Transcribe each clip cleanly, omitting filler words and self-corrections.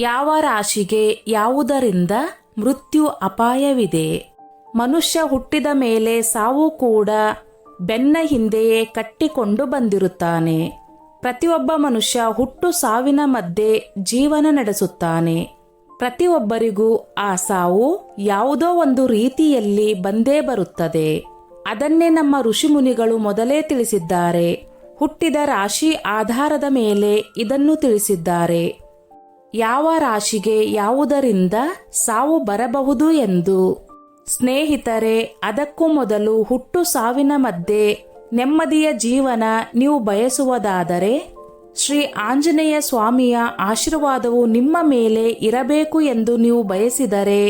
ಯಾವ ರಾಶಿಗೆ ಯಾವುದರಿಂದ ಮೃತ್ಯು ಅಪಾಯವಿದೆ? ಮನುಷ್ಯ ಹುಟ್ಟಿದ ಮೇಲೆ ಸಾವು ಕೂಡ ಬೆನ್ನ ಹಿಂದೆಯೇ ಕಟ್ಟಿಕೊಂಡು ಬಂದಿರುತ್ತಾನೆ. ಪ್ರತಿಯೊಬ್ಬ ಮನುಷ್ಯ ಹುಟ್ಟು ಸಾವಿನ ಮಧ್ಯೆ ಜೀವನ ನಡೆಸುತ್ತಾನೆ. ಪ್ರತಿಯೊಬ್ಬರಿಗೂ ಆ ಸಾವು ಯಾವುದೋ ಒಂದು ರೀತಿಯಲ್ಲಿ ಬಂದೇ ಬರುತ್ತದೆ. ಅದನ್ನೇ ನಮ್ಮ ಋಷಿಮುನಿಗಳು ಮೊದಲೇ ತಿಳಿಸಿದ್ದಾರೆ. ಹುಟ್ಟಿದ ರಾಶಿ ಆಧಾರದ ಮೇಲೆ ಇದನ್ನು ತಿಳಿಸಿದ್ದಾರೆ. ಯಾವ ರಾಶಿಗೆ ಯಾವುದರಿಂದ ಸಾವು ಬರಬಹುದು ಎಂದು. ಸ್ನೇಹಿತರೆ, ಅದಕ್ಕೂ ಮೊದಲು ಹುಟ್ಟು ಸಾವಿನ ಮಧ್ಯೆ ನೆಮ್ಮದಿಯ ಜೀವನ ನೀವು ಬಯಸುವುದಾದರೆ ಶ್ರೀ ಆಂಜನೇಯ ಸ್ವಾಮಿಯ ಆಶೀರ್ವಾದವು ನಿಮ್ಮ ಮೇಲೆ ಇರಬೇಕು ಎಂದು ನೀವು ಬಯಸಿದರೆ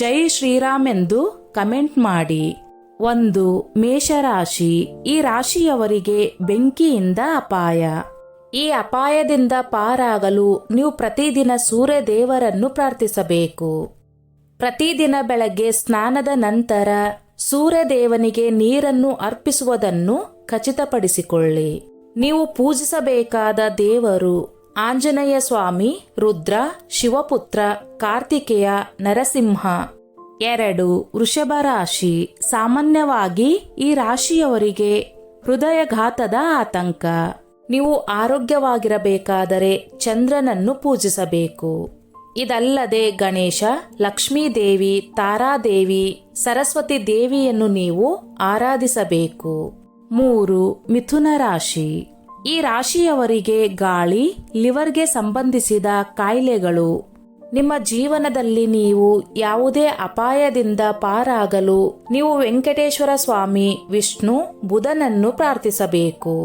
ಜೈ ಶ್ರೀರಾಮ್ ಎಂದು ಕಮೆಂಟ್ ಮಾಡಿ. 1. ಮೇಷರಾಶಿ. ಈ ರಾಶಿಯವರಿಗೆ ಬೆಂಕಿಯಿಂದ ಅಪಾಯ. ಈ ಅಪಾಯದಿಂದ ಪಾರಾಗಲು ನೀವು ಪ್ರತಿದಿನ ಸೂರ್ಯ ದೇವರನ್ನು ಪ್ರಾರ್ಥಿಸಬೇಕು. ಪ್ರತಿದಿನ ಬೆಳಗ್ಗೆ ಸ್ನಾನದ ನಂತರ ಸೂರ್ಯ ದೇವನಿಗೆ ನೀರನ್ನು ಅರ್ಪಿಸುವುದನ್ನು ಖಚಿತಪಡಿಸಿಕೊಳ್ಳಿ. ನೀವು ಪೂಜಿಸಬೇಕಾದ ದೇವರು ಆಂಜನೇಯ ಸ್ವಾಮಿ, ರುದ್ರ, ಶಿವಪುತ್ರ, ಕಾರ್ತಿಕೇಯ, ನರಸಿಂಹ. 2. ವೃಷಭ ರಾಶಿ. ಸಾಮಾನ್ಯವಾಗಿ ಈ ರಾಶಿಯವರಿಗೆ ಹೃದಯಘಾತದ ಆತಂಕ. ನೀವು ಆರೋಗ್ಯವಾಗಿರಬೇಕಾದರೆ ಚಂದ್ರನನ್ನು ಪೂಜಿಸಬೇಕು. ಇದಲ್ಲದೆ ಗಣೇಶ, ಲಕ್ಷ್ಮೀದೇವಿ, ತಾರಾದೇವಿ, ಸರಸ್ವತಿ ದೇವಿಯನ್ನು ನೀವು ಆರಾಧಿಸಬೇಕು. 3. ಮಿಥುನ ರಾಶಿ. ಈ ರಾಶಿಯವರಿಗೆ ಗಾಳಿ, ಲಿವರ್ಗೆ ಸಂಬಂಧಿಸಿದ ಕಾಯಿಲೆಗಳು. ನಿಮ್ಮ ಜೀವನದಲ್ಲಿ ನೀವು ಯಾವುದೇ ಅಪಾಯದಿಂದ ಪಾರಾಗಲು ನೀವು ವೆಂಕಟೇಶ್ವರ ಸ್ವಾಮಿ, ವಿಷ್ಣು, ಬುಧನನ್ನು ಪ್ರಾರ್ಥಿಸಬೇಕು.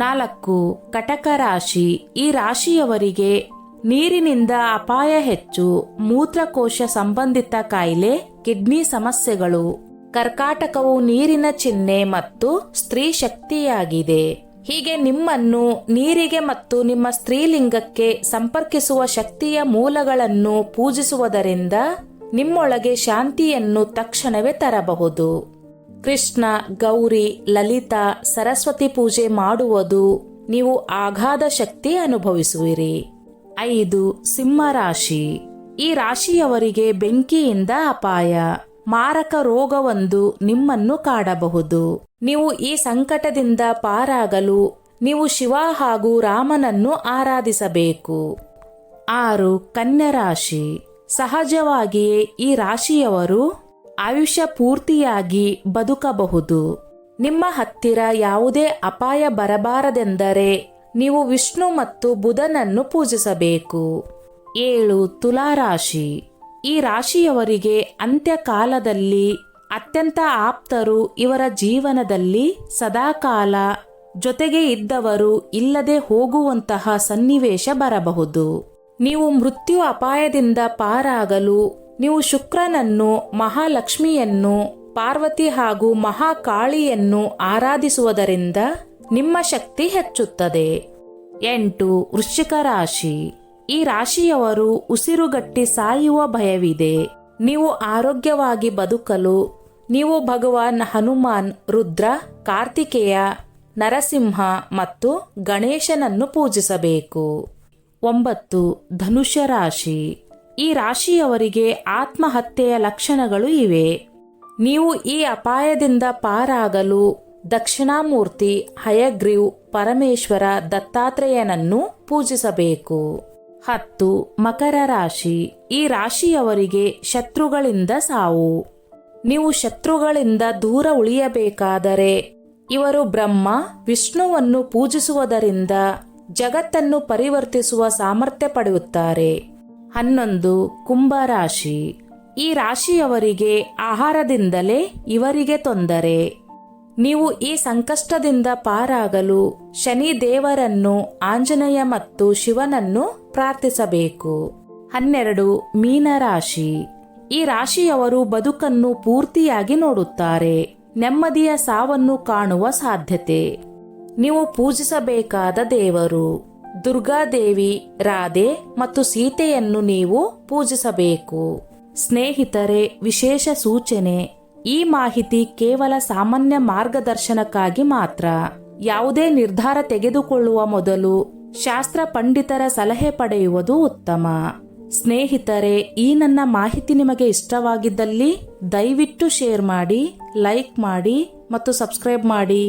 4. ಕಟಕ ರಾಶಿ. ಈ ರಾಶಿಯವರಿಗೆ ನೀರಿನಿಂದ ಅಪಾಯ ಹೆಚ್ಚು. ಮೂತ್ರಕೋಶ ಸಂಬಂಧಿತ ಕಾಯಿಲೆ, ಕಿಡ್ನಿ ಸಮಸ್ಯೆಗಳು. ಕರ್ಕಾಟಕವು ನೀರಿನ ಚಿಹ್ನೆ ಮತ್ತು ಸ್ತ್ರೀ ಶಕ್ತಿಯಾಗಿದೆ. ಹೀಗೆ ನಿಮ್ಮನ್ನು ನೀರಿಗೆ ಮತ್ತು ನಿಮ್ಮ ಸ್ತ್ರೀಲಿಂಗಕ್ಕೆ ಸಂಪರ್ಕಿಸುವ ಶಕ್ತಿಯ ಮೂಲಗಳನ್ನು ಪೂಜಿಸುವುದರಿಂದ ನಿಮ್ಮೊಳಗೆ ಶಾಂತಿಯನ್ನು ತಕ್ಷಣವೇ ತರಬಹುದು. ಕೃಷ್ಣ, ಗೌರಿ, ಲಲಿತಾ, ಸರಸ್ವತಿ ಪೂಜೆ ಮಾಡುವುದು ನೀವು ಅಗಾಧ ಶಕ್ತಿ ಅನುಭವಿಸುವಿರಿ. 5. ಸಿಂಹರಾಶಿ. ಈ ರಾಶಿಯವರಿಗೆ ಬೆಂಕಿಯಿಂದ ಅಪಾಯ. ಮಾರಕ ರೋಗವೊಂದು ನಿಮ್ಮನ್ನು ಕಾಡಬಹುದು. ನೀವು ಈ ಸಂಕಟದಿಂದ ಪಾರಾಗಲು ನೀವು ಶಿವ ಹಾಗೂ ರಾಮನನ್ನು ಆರಾಧಿಸಬೇಕು. 6. ಕನ್ಯಾ ರಾಶಿ. ಸಹಜವಾಗಿಯೇ ಈ ರಾಶಿಯವರು ಆಯುಷ್ಯ ಪೂರ್ತಿಯಾಗಿ ಬದುಕಬಹುದು. ನಿಮ್ಮ ಹತ್ತಿರ ಯಾವುದೇ ಅಪಾಯ ಬರಬಾರದೆಂದರೆ ನೀವು ವಿಷ್ಣು ಮತ್ತು ಬುಧನನ್ನು ಪೂಜಿಸಬೇಕು. 7. ತುಲಾರಾಶಿ. ಈ ರಾಶಿಯವರಿಗೆ ಅಂತ್ಯಕಾಲದಲ್ಲಿ ಅತ್ಯಂತ ಆಪ್ತರು ಇವರ ಜೀವನದಲ್ಲಿ ಸದಾಕಾಲ ಜೊತೆಗೆ ಇದ್ದವರು ಇಲ್ಲದೆ ಹೋಗುವಂತಹ ಸನ್ನಿವೇಶ ಬರಬಹುದು. ನೀವು ಮೃತ್ಯು ಅಪಾಯದಿಂದ ಪಾರಾಗಲು ನೀವು ಶುಕ್ರನನ್ನು, ಮಹಾಲಕ್ಷ್ಮಿಯನ್ನು, ಪಾರ್ವತಿ ಹಾಗೂ ಮಹಾಕಾಳಿಯನ್ನು ಆರಾಧಿಸುವುದರಿಂದ ನಿಮ್ಮ ಶಕ್ತಿ ಹೆಚ್ಚುತ್ತದೆ. 8. ವೃಶ್ಚಿಕ ರಾಶಿ. ಈ ರಾಶಿಯವರು ಉಸಿರುಗಟ್ಟಿ ಸಾಯುವ ಭಯವಿದೆ. ನೀವು ಆರೋಗ್ಯವಾಗಿ ಬದುಕಲು ನೀವು ಭಗವಾನ್ ಹನುಮಾನ್, ರುದ್ರ, ಕಾರ್ತಿಕೇಯ, ನರಸಿಂಹ ಮತ್ತು ಗಣೇಶನನ್ನು ಪೂಜಿಸಬೇಕು. 9. ಧನುಷ ರಾಶಿ. ಈ ರಾಶಿಯವರಿಗೆ ಆತ್ಮಹತ್ಯೆಯ ಲಕ್ಷಣಗಳು ಇವೆ. ನೀವು ಈ ಅಪಾಯದಿಂದ ಪಾರಾಗಲು ದಕ್ಷಿಣಾಮೂರ್ತಿ, ಹಯಗ್ರೀವ್, ಪರಮೇಶ್ವರ, ದತ್ತಾತ್ರೇಯನನ್ನು ಪೂಜಿಸಬೇಕು. 10. ಮಕರ ರಾಶಿ. ಈ ರಾಶಿಯವರಿಗೆ ಶತ್ರುಗಳಿಂದ ಸಾವು. ನೀವು ಶತ್ರುಗಳಿಂದ ದೂರ ಉಳಿಯಬೇಕಾದರೆ ಇವರು ಬ್ರಹ್ಮ, ವಿಷ್ಣುವನ್ನು ಪೂಜಿಸುವುದರಿಂದ ಜಗತ್ತನ್ನು ಪರಿವರ್ತಿಸುವ ಸಾಮರ್ಥ್ಯ ಪಡೆಯುತ್ತಾರೆ. 11. ಕುಂಭರಾಶಿ. ಈ ರಾಶಿಯವರಿಗೆ ಆಹಾರದಿಂದಲೇ ಇವರಿಗೆ ತೊಂದರೆ. ನೀವು ಈ ಸಂಕಷ್ಟದಿಂದ ಪಾರಾಗಲು ಶನಿ ದೇವರನ್ನು, ಆಂಜನೇಯ ಮತ್ತು ಶಿವನನ್ನು ಪ್ರಾರ್ಥಿಸಬೇಕು. 12. ಮೀನರಾಶಿ. ಈ ರಾಶಿಯವರು ಬದುಕನ್ನು ಪೂರ್ತಿಯಾಗಿ ನೋಡುತ್ತಾರೆ. ನೆಮ್ಮದಿಯ ಸಾವನ್ನು ಕಾಣುವ ಸಾಧ್ಯತೆ. ನೀವು ಪೂಜಿಸಬೇಕಾದ ದೇವರು ದುರ್ಗಾದೇವಿ, ರಾಧೆ ಮತ್ತು ಸೀತೆಯನ್ನು ನೀವು ಪೂಜಿಸಬೇಕು. ಸ್ನೇಹಿತರೆ, ವಿಶೇಷ ಸೂಚನೆ: ಈ ಮಾಹಿತಿ ಕೇವಲ ಸಾಮಾನ್ಯ ಮಾರ್ಗದರ್ಶನಕ್ಕಾಗಿ ಮಾತ್ರ. ಯಾವುದೇ ನಿರ್ಧಾರ ತೆಗೆದುಕೊಳ್ಳುವ ಮೊದಲು ಶಾಸ್ತ್ರ ಪಂಡಿತರ ಸಲಹೆ ಪಡೆಯುವುದು ಉತ್ತಮ. ಸ್ನೇಹಿತರೆ, ಈ ನನ್ನ ಮಾಹಿತಿ ನಿಮಗೆ ಇಷ್ಟವಾಗಿದ್ದಲ್ಲಿ ದಯವಿಟ್ಟು ಶೇರ್ ಮಾಡಿ, ಲೈಕ್ ಮಾಡಿ ಮತ್ತು ಸಬ್ಸ್ಕ್ರೈಬ್ ಮಾಡಿ.